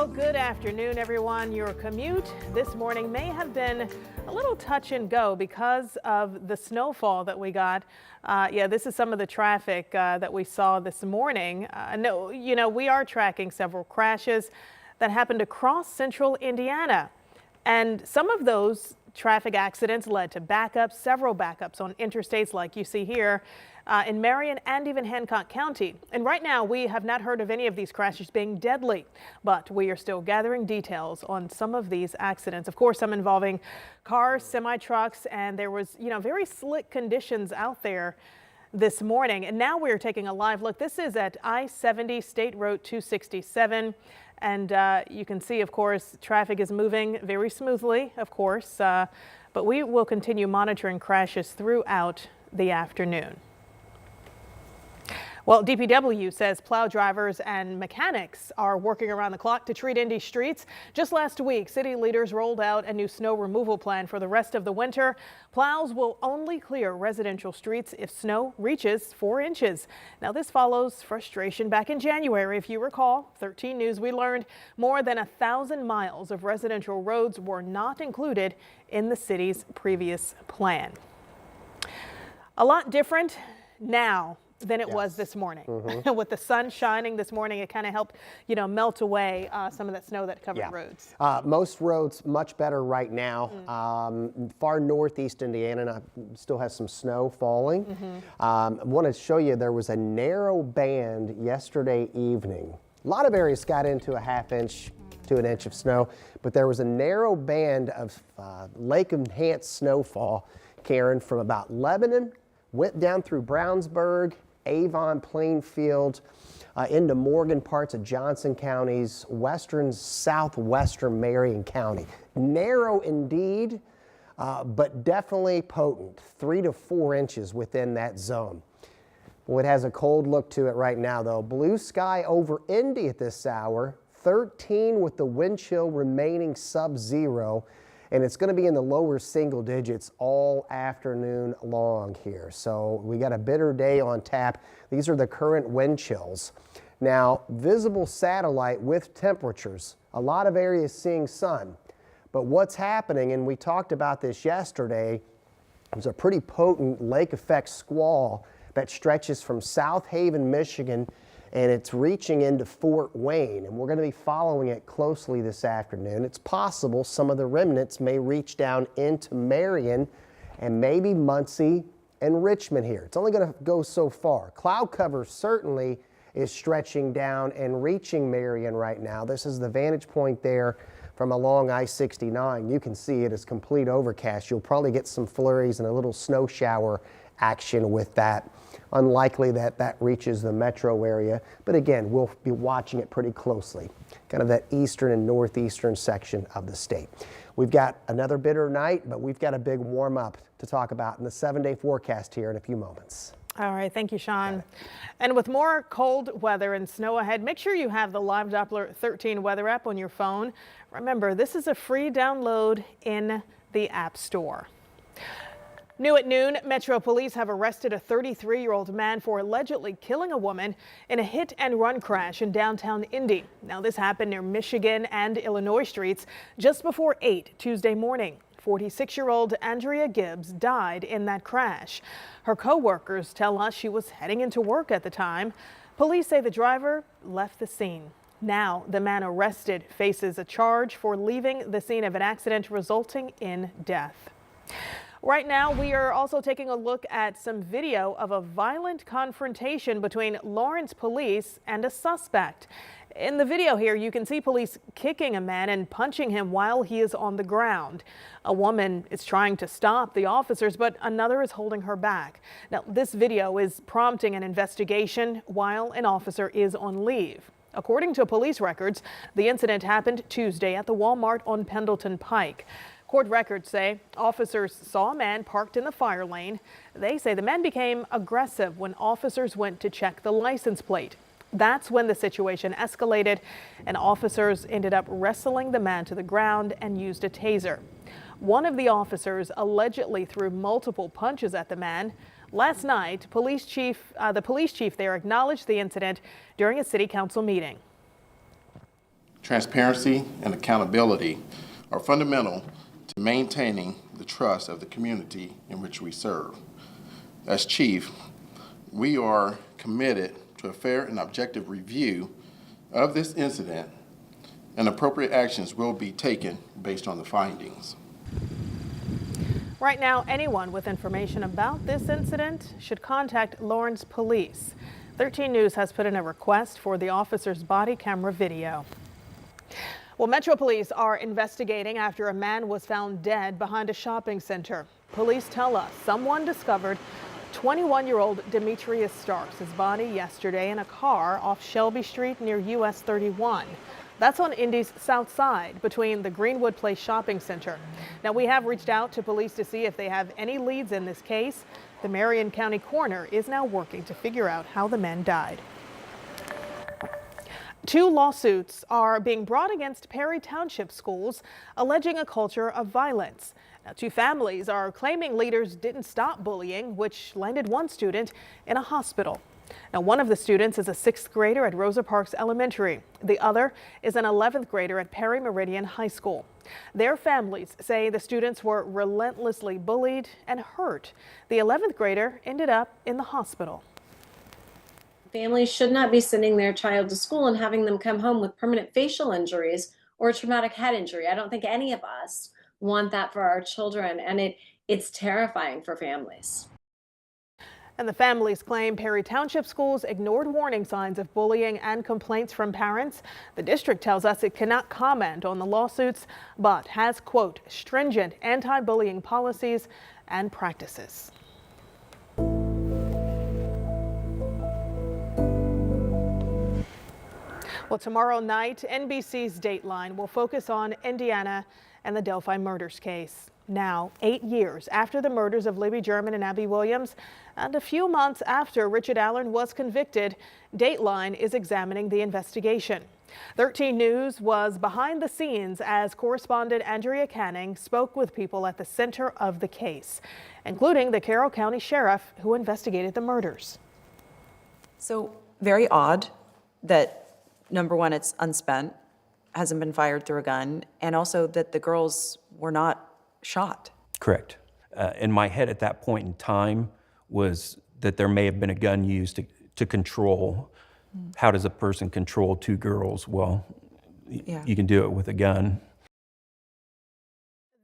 Well, good afternoon, everyone. Your commute this morning may have been a little touch and go because of the snowfall that we got. This is some of the traffic that we saw this morning. We are tracking several crashes that happened across central Indiana. And some of those traffic accidents led to backups, several backups on interstates like you see here in Marion and even Hancock County. And right now we have not heard of any of these crashes being deadly, but we are still gathering details on some of these accidents. Of course, some involving cars, semi-trucks, and there was, very slick conditions out there this morning. And now we're taking a live look. This is at I-70 State Road 267. And you can see, of course, traffic is moving very smoothly, of course, but we will continue monitoring crashes throughout the afternoon. Well, DPW says plow drivers and mechanics are working around the clock to treat Indy streets. Just last week, city leaders rolled out a new snow removal plan for the rest of the winter. Plows will only clear residential streets if snow reaches 4 inches. Now, this follows frustration back in January. If you recall, 13 News, we learned more than 1,000 miles of residential roads were not included in the city's previous plan. A lot different now than it was this morning. With the sun shining this morning, it kind of helped, melt away some of that snow that covered roads. Most roads much better right now. Far northeast Indiana still has some snow falling. I want to show you there was a narrow band yesterday evening. A lot of areas got into a ½ inch to an inch of snow, but there was a narrow band of lake enhanced snowfall, Karen, from about Lebanon, went down through Brownsburg, Avon, Plainfield, into Morgan, parts of Johnson counties, western, southwestern Marion County. Narrow indeed, but definitely potent, 3 to 4 inches within that zone. Well, it has a cold look to it right now, though. Blue sky over Indy at this hour, 13 with the wind chill remaining sub-zero. And it's going to be in the lower single digits all afternoon long here. So we got a bitter day on tap. These are the current wind chills. Now, visible satellite with temperatures. A lot of areas seeing sun. But what's happening, and we talked about this yesterday, there's a pretty potent lake effect squall that stretches from South Haven, Michigan, and it's reaching into Fort Wayne, and we're going to be following it closely this afternoon. It's possible some of the remnants may reach down into Marion and maybe Muncie and Richmond here. It's only going to go so far. Cloud cover certainly is stretching down and reaching Marion right now. This is the vantage point there from along I-69. You can see it is complete overcast. You'll probably get some flurries and a little snow shower action with that. Unlikely that that reaches the metro area, but again, we'll be watching it pretty closely. Kind of that eastern and northeastern section of the state. We've got another bitter night, but we've got a big warm up to talk about in the 7-day forecast here in a few moments. All right, thank you, Sean. And with more cold weather and snow ahead, make sure you have the Live Doppler 13 weather app on your phone. Remember, this is a free download in the App Store. New at noon, Metro Police have arrested a 33-year-old man for allegedly killing a woman in a hit-and-run crash in downtown Indy. Now, this happened near Michigan and Illinois streets just before 8 Tuesday morning. 46-year-old Andrea Gibbs died in that crash. Her co-workers tell us she was heading into work at the time. Police say the driver left the scene. Now, the man arrested faces a charge for leaving the scene of an accident resulting in death. Right now, we are also taking a look at some video of a violent confrontation between Lawrence police and a suspect. In the video here, you can see police kicking a man and punching him while he is on the ground. A woman is trying to stop the officers, but another is holding her back. Now, this video is prompting an investigation while an officer is on leave. According to police records, the incident happened Tuesday at the Walmart on Pendleton Pike. Court records say officers saw a man parked in the fire lane. They say the man became aggressive when officers went to check the license plate. That's when the situation escalated and officers ended up wrestling the man to the ground and used a taser. One of the officers allegedly threw multiple punches at the man. Last night, the police chief there acknowledged the incident during a city council meeting. Transparency and accountability are fundamental to maintaining the trust of the community in which we serve. As Chief, we are committed to a fair and objective review of this incident, and appropriate actions will be taken based on the findings. Right now, anyone with information about this incident should contact Lawrence Police. 13 News has put in a request for the officer's body camera video. Well, Metro Police are investigating after a man was found dead behind a shopping center. Police tell us someone discovered 21-year-old Demetrius Starks' body yesterday in a car off Shelby Street near US 31. That's on Indy's Southside between the Greenwood Place Shopping Center. Now, we have reached out to police to see if they have any leads in this case. The Marion County coroner is now working to figure out how the men died. 2 lawsuits are being brought against Perry Township schools, alleging a culture of violence. Now, 2 families are claiming leaders didn't stop bullying, which landed one student in a hospital. Now, one of the students is a 6th grader at Rosa Parks Elementary. The other is an 11th grader at Perry Meridian High School. Their families say the students were relentlessly bullied and hurt. The 11th grader ended up in the hospital. Families should not be sending their child to school and having them come home with permanent facial injuries or a traumatic head injury. I don't think any of us want that for our children, and it's terrifying for families. And the families claim Perry Township schools ignored warning signs of bullying and complaints from parents. The district tells us it cannot comment on the lawsuits, but has, quote, stringent anti-bullying policies and practices. Well, tomorrow night, NBC's Dateline will focus on Indiana and the Delphi murders case. Now, 8 years after the murders of Libby German and Abby Williams, and a few months after Richard Allen was convicted, Dateline is examining the investigation. 13 News was behind the scenes as correspondent Andrea Canning spoke with people at the center of the case, including the Carroll County Sheriff who investigated the murders. So very odd that, number one, it's unspent, hasn't been fired through a gun, and also that the girls were not shot. Correct. In my head at that point in time was that there may have been a gun used to control. How does a person control 2 girls? Well, you can do it with a gun.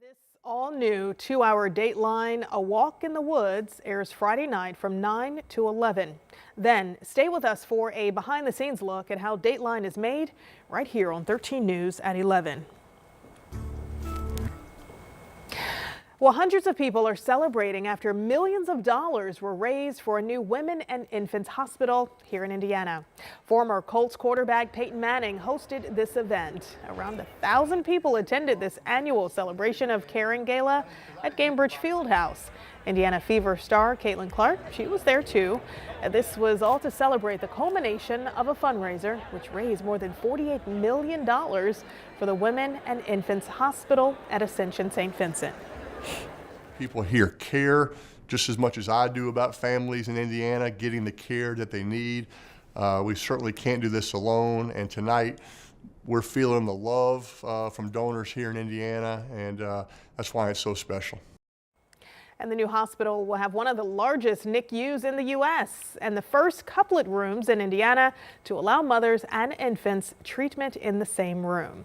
This all-new 2-hour Dateline, A Walk in the Woods, airs Friday night from 9 to 11. Then stay with us for a behind-the-scenes look at how Dateline is made right here on 13 News at 11. Well, hundreds of people are celebrating after millions of dollars were raised for a new women and infants hospital here in Indiana. Former Colts quarterback Peyton Manning hosted this event. Around 1,000 people attended this annual celebration of caring gala at Gainbridge Fieldhouse. Indiana Fever star Caitlin Clark, she was there too. This was all to celebrate the culmination of a fundraiser which raised more than $48 million for the Women and Infants Hospital at Ascension St. Vincent. People here care just as much as I do about families in Indiana getting the care that they need. We certainly can't do this alone, and tonight we're feeling the love from donors here in Indiana, and that's why it's so special. And the new hospital will have one of the largest NICUs in the U.S. and the first couplet rooms in Indiana to allow mothers and infants treatment in the same room.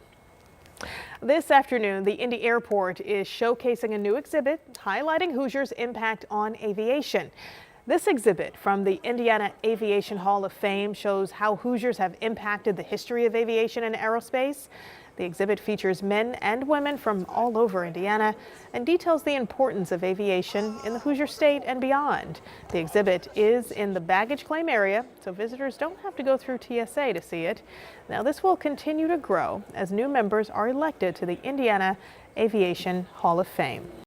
This afternoon, the Indy Airport is showcasing a new exhibit highlighting Hoosiers' impact on aviation. This exhibit from the Indiana Aviation Hall of Fame shows how Hoosiers have impacted the history of aviation and aerospace. The exhibit features men and women from all over Indiana and details the importance of aviation in the Hoosier State and beyond. The exhibit is in the baggage claim area, so visitors don't have to go through TSA to see it. Now, this will continue to grow as new members are elected to the Indiana Aviation Hall of Fame.